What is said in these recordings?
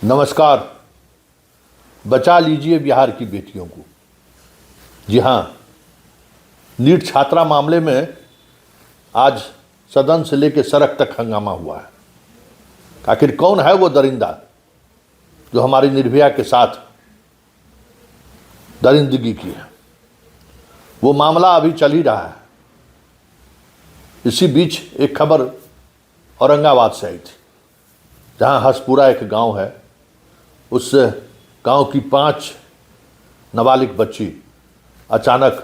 नमस्कार। बचा लीजिए बिहार की बेटियों को। जी हाँ, नीट छात्रा मामले में आज सदन से लेकर सड़क तक हंगामा हुआ है। आखिर कौन है वो दरिंदा जो हमारी निर्भया के साथ दरिंदगी की है? वो मामला अभी चल ही रहा है। इसी बीच एक खबर औरंगाबाद से आई थी, जहां हसपुरा एक गांव है। उस गांव की 5 नाबालिग बच्ची अचानक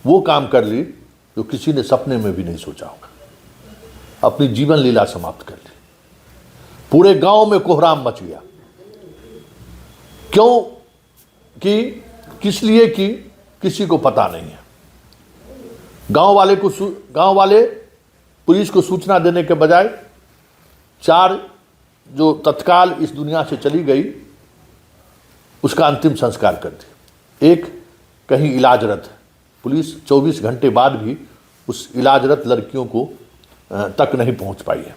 वो काम कर ली जो किसी ने सपने में भी नहीं सोचा होगा। अपनी जीवन लीला समाप्त कर ली। पूरे गांव में कोहराम मच गया। क्यों कि किस लिए कि किसी को पता नहीं है। गांव वाले पुलिस को सूचना देने के बजाय 4 जो तत्काल इस दुनिया से चली गई उसका अंतिम संस्कार कर दिया। एक कहीं इलाजरत है। पुलिस 24 घंटे बाद भी उस इलाजरत लड़कियों को तक नहीं पहुंच पाई है।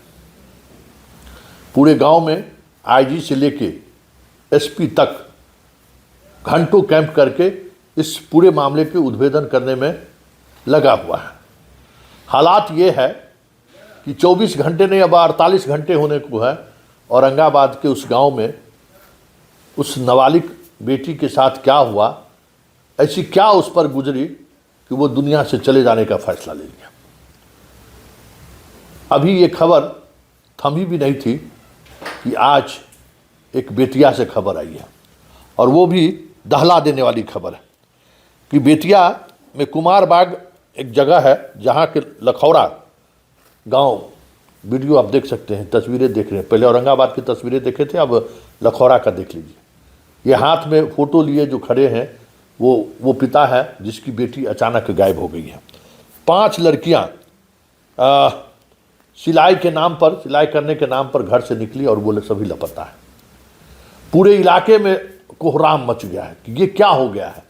पूरे गांव में आईजी से लेके एसपी तक घंटों कैंप करके इस पूरे मामले के उद्भेदन करने में लगा हुआ है। हालात ये है कि 24 घंटे नहीं, अब 48 घंटे होने को है। औरंगाबाद के उस गांव में उस नाबालिग बेटी के साथ क्या हुआ, ऐसी क्या उस पर गुजरी कि वो दुनिया से चले जाने का फैसला ले लिया। अभी ये खबर थमी भी नहीं थी कि आज एक बेतिया से खबर आई है, और वो भी दहला देने वाली खबर है कि बेतिया में कुमारबाग एक जगह है जहाँ के लखौरा गांव, वीडियो आप देख सकते हैं, तस्वीरें देख रहे हैं। पहले औरंगाबाद की तस्वीरें देखे थे, अब लखौरा का देख लीजिए। ये हाथ में फोटो लिए जो खड़े हैं वो पिता है जिसकी बेटी अचानक गायब हो गई है। 5 लड़कियां सिलाई करने के नाम पर घर से निकली और वो सभी लापता है। पूरे इलाके में कोहराम मच गया है कि ये क्या हो गया है।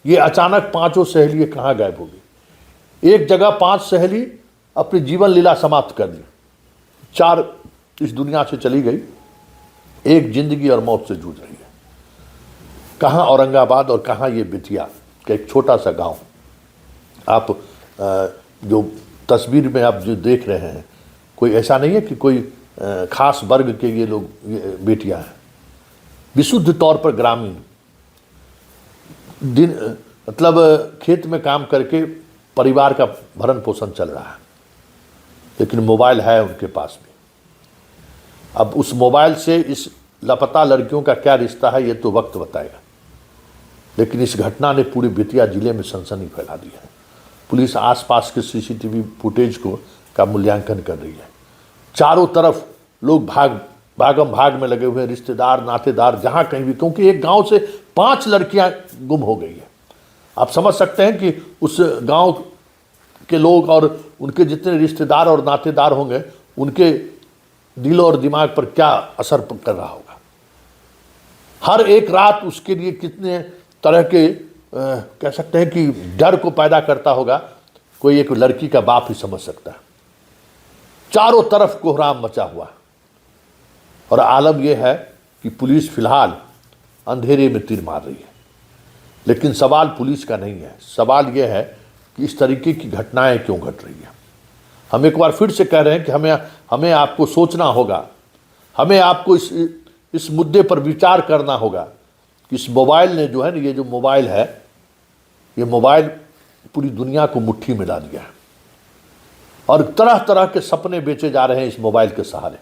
ये अचानक 5 सहेलियां कहाँ गायब हो गई। एक जगह 5 सहेली अपनी जीवन लीला समाप्त कर ली। 4 इस दुनिया से चली गई, एक जिंदगी और मौत से जूझ रही है। कहाँ औरंगाबाद और कहाँ ये बेतिया का एक छोटा सा गांव। आप जो तस्वीर में आप जो देख रहे हैं, कोई ऐसा नहीं है कि कोई खास वर्ग के ये लोग बेटियां हैं। विशुद्ध तौर पर ग्रामीण, मतलब खेत में काम करके परिवार का भरण पोषण चल रहा है, लेकिन मोबाइल है उनके पास भी। अब उस मोबाइल से इस लापता लड़कियों का क्या रिश्ता है ये तो वक्त बताएगा, लेकिन इस घटना ने पूरे बेतिया जिले में सनसनी फैला दी है। पुलिस आसपास के सीसीटीवी फुटेज का मूल्यांकन कर रही है। चारों तरफ लोग भागम भाग में लगे हुए हैं, रिश्तेदार नातेदार जहाँ कहीं भी, क्योंकि एक गांव से 5 लड़कियां गुम हो गई है। आप समझ सकते हैं कि उस गांव के लोग और उनके जितने रिश्तेदार और नातेदार होंगे, उनके दिल और दिमाग पर क्या असर कर रहा होगा। हर एक रात उसके लिए कितने तरह के कह सकते हैं कि डर को पैदा करता होगा, कोई एक लड़की का बाप ही समझ सकता है। चारों तरफ कोहराम मचा हुआ है, और आलम यह है कि पुलिस फिलहाल अंधेरे में तीर मार रही है। लेकिन सवाल पुलिस का नहीं है, सवाल यह है कि इस तरीके की घटनाएं क्यों घट रही है। हम एक बार फिर से कह रहे हैं कि हमें आपको सोचना होगा, हमें आपको इस मुद्दे पर विचार करना होगा कि इस मोबाइल ने जो है ना, ये जो मोबाइल है, ये मोबाइल पूरी दुनिया को मुट्ठी में ला दिया है, और तरह तरह के सपने बेचे जा रहे हैं इस मोबाइल के सहारे।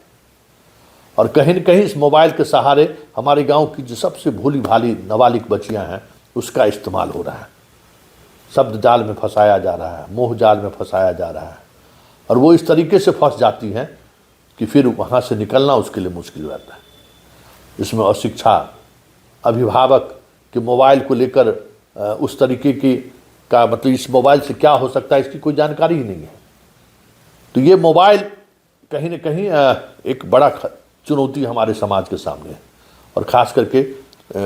और कहीं न कहीं इस मोबाइल के सहारे हमारे गांव की जो सबसे भोली भाली नाबालिग बच्चियां हैं उसका इस्तेमाल हो रहा है। शब्द जाल में फंसाया जा रहा है, मोह जाल में फंसाया जा रहा है, और वो इस तरीके से फंस जाती हैं कि फिर वहाँ से निकलना उसके लिए मुश्किल रहता है। इसमें अशिक्षा, अभिभावक के मोबाइल को लेकर उस तरीके का मतलब इस मोबाइल से क्या हो सकता है इसकी कोई जानकारी ही नहीं है। तो ये मोबाइल कहीं न कहीं एक बड़ा चुनौती हमारे समाज के सामने है, और ख़ास करके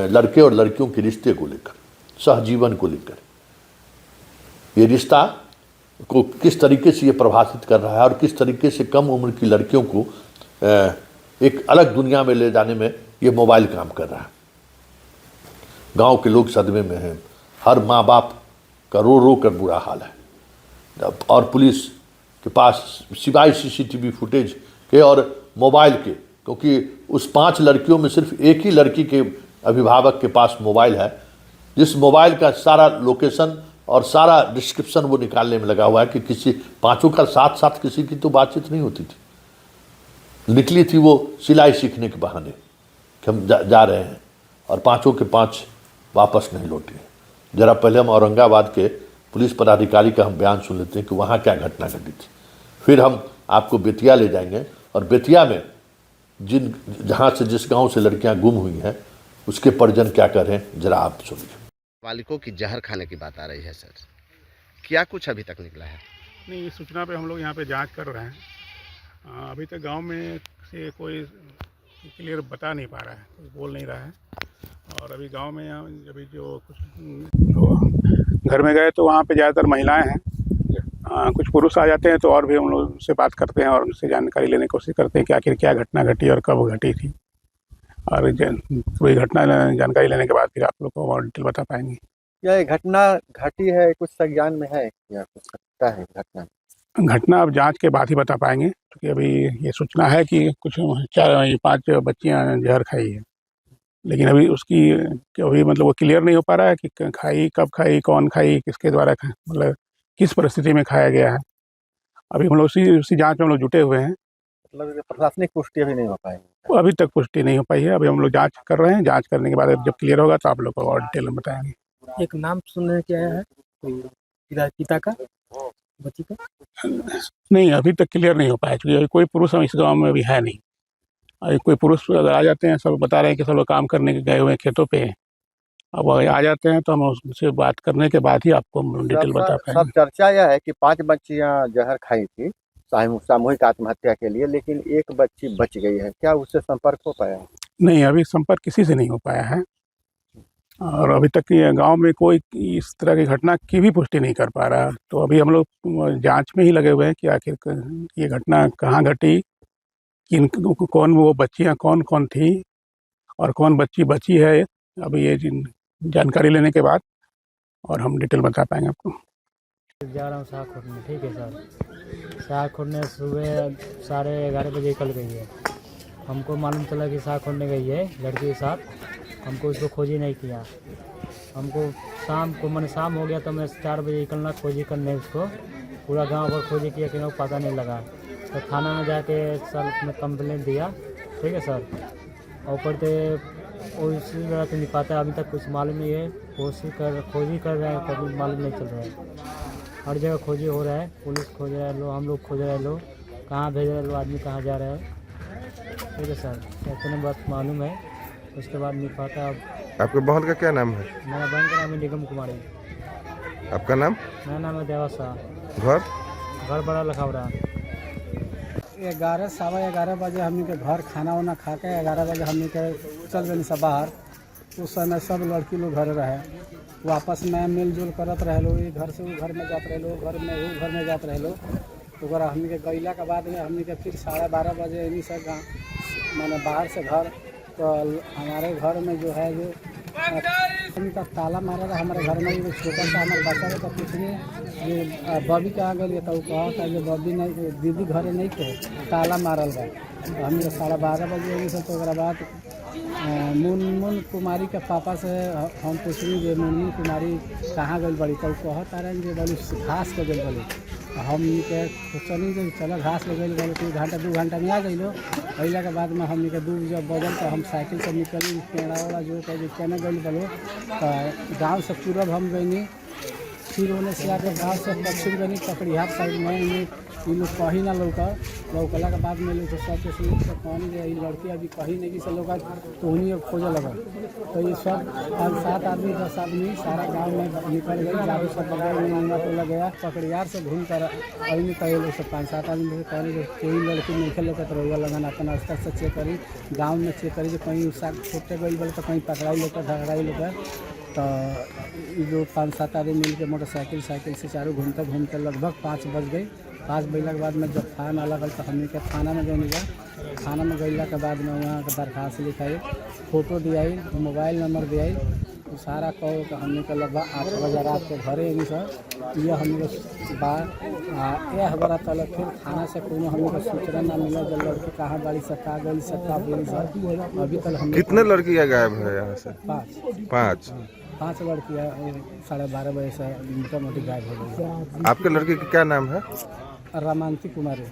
लड़के और लड़कियों के रिश्ते को लेकर, सहजीवन को लेकर। ये रिश्ता को किस तरीके से ये प्रभावित कर रहा है, और किस तरीके से कम उम्र की लड़कियों को एक अलग दुनिया में ले जाने में ये मोबाइल काम कर रहा है। गांव के लोग सदमे में हैं, हर माँ बाप का रो रो कर बुरा हाल है। और पुलिस के पास सिवाय सीसीटीवी फुटेज के और मोबाइल के, क्योंकि उस 5 लड़कियों में सिर्फ एक ही लड़की के अभिभावक के पास मोबाइल है, जिस मोबाइल का सारा लोकेशन और सारा डिस्क्रिप्शन वो निकालने में लगा हुआ है कि किसी 5 का साथ साथ किसी की तो बातचीत नहीं होती थी। निकली थी वो सिलाई सीखने के बहाने कि हम जा रहे हैं, और 5 के 5 वापस नहीं लौटे। जरा पहले हम औरंगाबाद के पुलिस पदाधिकारी का हम बयान सुन लेते हैं कि वहाँ क्या घटना घटी थी, फिर हम आपको बेतिया ले जाएंगे और बेतिया में जहाँ से जिस गांव से लड़कियां गुम हुई हैं उसके परिजन क्या कर रहे हैं, जरा आप सुनिए। बालिकों की जहर खाने की बात आ रही है सर, क्या कुछ अभी तक निकला है? नहीं, इस सूचना पे हम लोग यहाँ पे जांच कर रहे हैं। अभी तक गांव में से कोई क्लियर बता नहीं पा रहा है, कोई बोल नहीं रहा है। और अभी गांव में अभी जो कुछ घर में गए तो वहाँ पे ज़्यादातर महिलाएं हैं। कुछ पुरुष आ जाते हैं तो और भी हम लोग उनसे बात करते हैं और उनसे जानकारी लेने की कोशिश करते हैं कि आखिर क्या घटना घटी और कब घटी थी। और कोई घटना जानकारी लेने के बाद फिर आप लोग को और डिटेल बता पाएंगे। यह घटना घटी है, कुछ संज्ञान में है या कुछ सकता है घटना अब जांच के बाद ही बता पाएंगे, क्योंकि अभी ये सूचना है कि कुछ 5 बच्चियां जहर खाई है, लेकिन अभी उसकी अभी मतलब वो क्लियर नहीं हो पा रहा है कि खाई, कब खाई, कौन खाई, किसके द्वारा मतलब किस परिस्थिति में खाया गया है। अभी हम लोग उसी जांच में हम लोग जुटे हुए हैं। मतलब प्रशासनिक पुष्टि अभी नहीं हो पाएगी, अभी तक पुष्टि नहीं हो पाई है। अभी हम लोग जांच कर रहे हैं, जांच करने के बाद जब क्लियर होगा तो आप लोग को और डिटेल में बताएंगे। एक नाम सुनने के आया है पिता का, बच्ची का? नहीं, अभी तक क्लियर नहीं हो पाया, क्योंकि अभी कोई पुरुष इस गांव में अभी है नहीं। अभी कोई पुरुष अगर आ जाते हैं, सब बता रहे हैं कि सब लोग काम करने के गए हुए हैं खेतों पे, अब आ जाते हैं तो हम उनसे बात करने के बाद ही आपको डिटेल बता पाएंगे। सब चर्चा यह है कि 5 बच्चियां जहर खाई थी सामूहिक आत्महत्या के लिए, लेकिन एक बच्ची बच गई है। क्या उससे संपर्क हो पाया? नहीं, अभी संपर्क किसी से नहीं हो पाया है, और अभी तक ये गांव में कोई इस तरह की घटना की भी पुष्टि नहीं कर पा रहा। तो अभी हम लोग जांच में ही लगे हुए हैं कि आखिर ये घटना कहाँ घटी, किन कौन वो बच्चियां कौन कौन थी और कौन बच्ची बची है। अभी ये जानकारी लेने के बाद और हम डिटेल बता पाएंगे आपको। जा रहा हूँ साग खोदने, ठीक है सर। साग खोदने सुबह 11:30 बजे निकल गई है। हमको मालूम चला कि साग खोदने गई है लड़की के साथ, हमको उसको खोजी नहीं किया। हमको शाम को मैंने शाम हो गया तो मैं 4 बजे निकलना खोजी करने, उसको पूरा गांव भर खोजी किया कि पता नहीं लगा। तो थाना में जाके सर में कंप्लेंट दिया, ठीक है सर। और ऊपर उसी तरह से नहीं पाता, अभी तक कुछ मालूम नहीं है। खोजी कर रहे हैं, कभी मालूम नहीं चल रहा है। हर जगह खोजी हो रहा है, पुलिस खोज रहा है लोग, हम लोग खोज रहे हैं लोग, कहाँ भेज रहे हैं लोग, आदमी कहाँ जा रहा है, ठीक है सर। इतने बात मालूम है, उसके बाद नहीं पाता। अब आपके बहन का क्या नाम है? मेरा बहन का नाम है निगम कुमारी। आपका नाम? मेरा नाम है देवा शाह। घर बड़ा लखावड़ा। 11 बजे हमने के घर खाना वाना खा के 11 बजे हमने के चल गए सब बाहर। उस समय सब लड़की लोग घर रहे, वापस में मिलजुल करत रहे लोग, घर से वो घर में जाते रहे लोग, घर में वो घर में जाते रहे लोग। तो हमने के गैला के बाद में हमने के फिर 12:30 बजे इन्हीं से मैंने बाहर से घर, तो हमारे घर में जो है जो उनका ताला मारा था। हमारे घर में जो छोटा सा हमारे बच्चा था, तो पूछिए ये बॉबी कहाँ गई, तो कहा था ये बॉबी नहीं, दीदी घर नहीं थे, ताला मारल बा। तो हमने 12:30 बजे से, तो बाद मुनमुन कुमारी के पापा से हम पूछली जे मुनमुन कुमारी कहाँ गई बड़ी, तो कहता रहे जे बोली घास के गई बड़ी। हम के सोचनी जो चलो घास ले गई बोले, 1 घंटा 2 घंटा में आ गई लो। अला के बाद में हमने के 2 जब बजल तो हम साइकिल से निकली, पेड़ा वाला जो कहे कहने गई बोलो। तो गाँव से पूरब हम गई, फिर उन्हें से आकर गाँव से पश्चिम गई पकड़िहाट साइड में। इन लोग कहीं ना लौकला के बाद में लोग सब से कहनी जो लड़की अभी कहीं नहीं से लोग, तो उन्हीं खोजे लगा। तो ये सब 5-7 आदमी 10 आदमी सारा गांव में निकल गए, जादू सब बगल में टोला गया, पकड़ियार से घूम कर अभी में कहे लोग सब 5-7 आदमी से कहने जो कोई लड़की नहीं खेल तो रहुआ लगन अपना स्तर से चेक करी, गाँव में चेक करी जो कहीं साग छोटे गई बोले तो कहीं पकड़ाई लोग झगड़ाई लोग। तो ये जो 5-7 आदमी मिल के मोटरसाइकिल से चारों घूमते लगभग 5 बज गई। 5 बजला के बाद में जब थाना लगल तो हमने के थाना में गई। थाना में गईला के बाद में वहाँ का दरखास्त लिखाई, फोटो दियाई, मोबाइल नंबर दियाई, तो सारा कहो कि हमने के लगभग 8 बजे रात के घरे नहीं सर। ये हमने यह बड़ा तल फिर थाना से कोनो हमने को सूचना ना मिला जब लड़की कहाँ बाड़ी से का गई से का बोली सर। अभी तक हम कितने लड़कियां गायब है यहाँ से? 5 5 लड़कियाँ 12:30 बजे से मोटा मोटी गायब हो गई। आपके लड़के का क्या नाम है? रमांती कुमारी।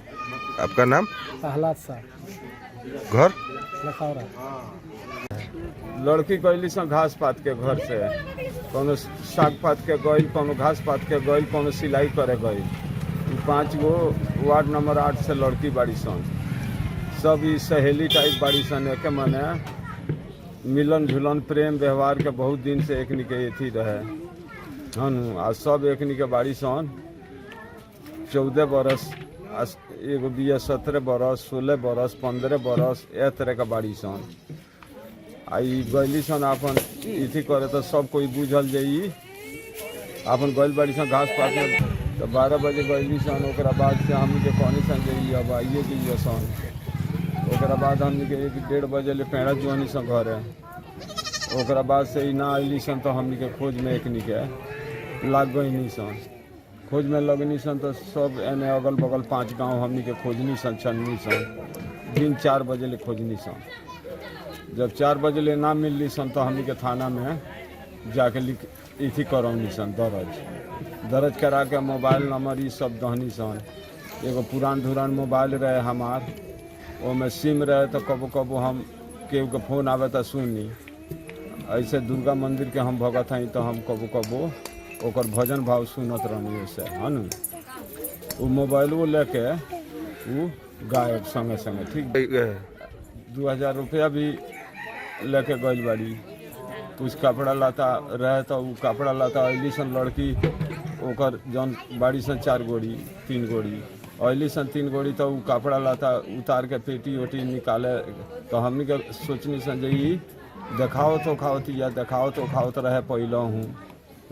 आपका नाम? प्रहलाद शाह। घर? लखौरा। लड़की गईली सन घास पात के घर से, कोनो साग पात के गई, कोनो घास पात के गई, कोनो सिलाई करे गई। 5 गो वार्ड नंबर 8 से लड़की बाड़ी सन, सब ई सहेली टाइप बाड़ी सन। एक मने मिलन झुलन प्रेम व्यवहार के बहुत दिन से एकनी के अथी रहे हन। आ सब एकनी के बाड़ी सन 14 बरस, एगो बिया 17 बरस, 16 बरस, 15 बरस, ए तरह का बाड़ी सन। आई गैली सन अपन इथी करे तो सब कोई बुझल जाई अपन गैल बाड़ी सन घास पात में। तो 12 बजे गैली सन, ओकरा बाद से हमनी के कहनी सन जाइए अब आइए जाइए सन। ओकरा बाद हमनी के 1-1:30 बजे ले पेड़ा जुआनी सन घरे। ओकरा बाद से ही ना अली सन तो हमनी के खोज में एकनी के लाग गई सन। खोज में लगनी सन तो सब एने अगल बगल 5 गांव हमनी के खोजनी सन, छननी सन। दिन 4 बजे ले खोजनी सन। जब 4 बजे ले ना मिलली सन तो हमनी के थाना में जाके लिख इथी करौनी सन, दर्ज करा के मोबाइल नंबर ये सब दहनी सन। एगो पुरान धुरान मोबाइल रहे हमार, ओमे सिम रहे तो कबो कबो हम केहू के फोन आवे तो सुनी। ऐसे दुर्गा मंदिर के हम भगत हई तो हम कबो कबो ओकर भजन भाव सुनत रहनी से हन। वो मोबाइल वो लेके वो गायब संगे संगे। ठीक 2000 रुपया भी लेके गई बाड़ी। कुछ कपड़ा लाता रहे तो वो कपड़ा लाता अली सन लड़की ओकर जौन बाड़ी सन 4 गोड़ी 3 गोड़ी अली सन 3 गोड़ी तो वो कपड़ा लाता उतार के पेटी ओटी निकाले। तो हमनी के सोचनी सन जी देखाओ तो खाओती या देखाओ तो खाओ तो रहे पहले हूँ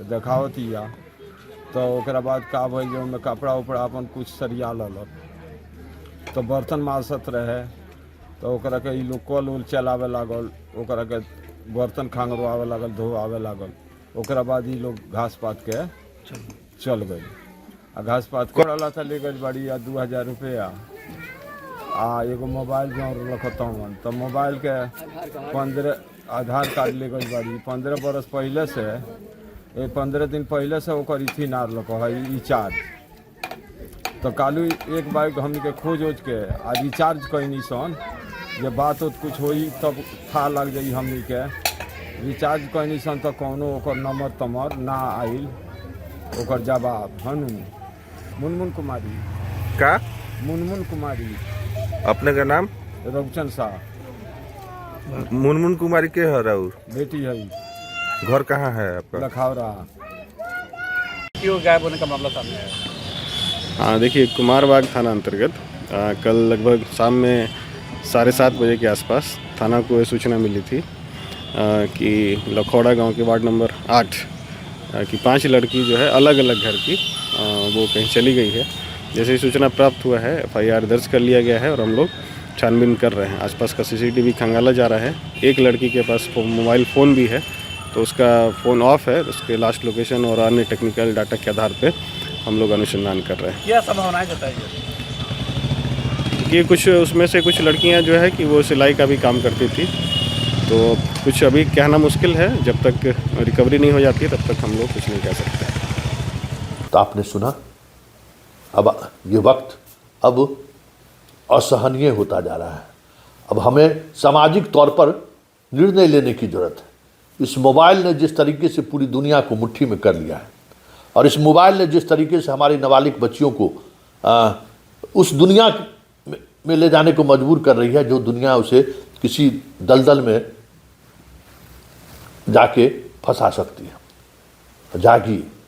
देखावती या। तो ओकरा बाद का भइल जो में कपड़ा उपड़ा अपन कुछ सरिया ललक तो बर्तन मासत रहे तो ओकरा के ई लोग कल उल चलावे लागल, ओकरा के बर्तन खांगरवावे लागल, धोआवे लागल। ओकरा बाद ई लोग घास पात के चल गए। आ घास पात करला था ले गई बाड़ी 2000 रुपया आ एगो मोबाइल जो रखतवन। तो मोबाइल के 15 आधार कार्ड ले गई बाड़ी। 15 बरस पहले से 15 दिन पहले से ओकर इथी नार लक है रिचार्ज। तो कालू एक बार हमनी के खोज ओज के आ रिचार्ज कैनी सन। जब बात होत कुछ होई तब था लग जाई हमनी के। रिचार्ज कैनी सन तो कौनो ओकर नंबर तमर ना आइल ओकर जवाब हन। मुनमुन कुमारी का? मुनमुन कुमारी। अपने का नाम? रघुचंद शाह। मुनमुन कुमारी के है राउर? बेटी है। घर कहाँ है आपका? लखौरा। क्यों गायब होने का मामला सामने आया? हाँ देखिए, कुमारबाग थाना अंतर्गत कल लगभग शाम में 7:30 बजे के आसपास थाना को सूचना मिली थी कि लखौड़ा गांव के वार्ड नंबर 8 की 5 लड़की जो है अलग अलग घर की वो कहीं चली गई है। जैसे ही सूचना प्राप्त हुआ है FIR दर्ज कर लिया गया है और हम लोग छानबीन कर रहे हैं। आसपास का CCTV खंगाला जा रहा है। एक लड़की के पास मोबाइल फ़ोन भी है तो उसका फ़ोन ऑफ है। उसके लास्ट लोकेशन और अन्य टेक्निकल डाटा के आधार पे हम लोग अनुसंधान कर रहे हैं। क्या संभावनाएं जताई कि कुछ उसमें से कुछ लड़कियां जो है कि वो सिलाई का भी काम करती थी, तो कुछ अभी कहना मुश्किल है। जब तक रिकवरी नहीं हो जाती है तब तक हम लोग कुछ नहीं कह सकते। तो आपने सुना, अब ये वक्त अब असहनीय होता जा रहा है। अब हमें सामाजिक तौर पर निर्णय लेने की जरूरत है। इस मोबाइल ने जिस तरीके से पूरी दुनिया को मुट्ठी में कर लिया है और इस मोबाइल ने जिस तरीके से हमारी नाबालिग बच्चियों को उस दुनिया में ले जाने को मजबूर कर रही है जो दुनिया उसे किसी दलदल में जाके फंसा सकती है। जागिए,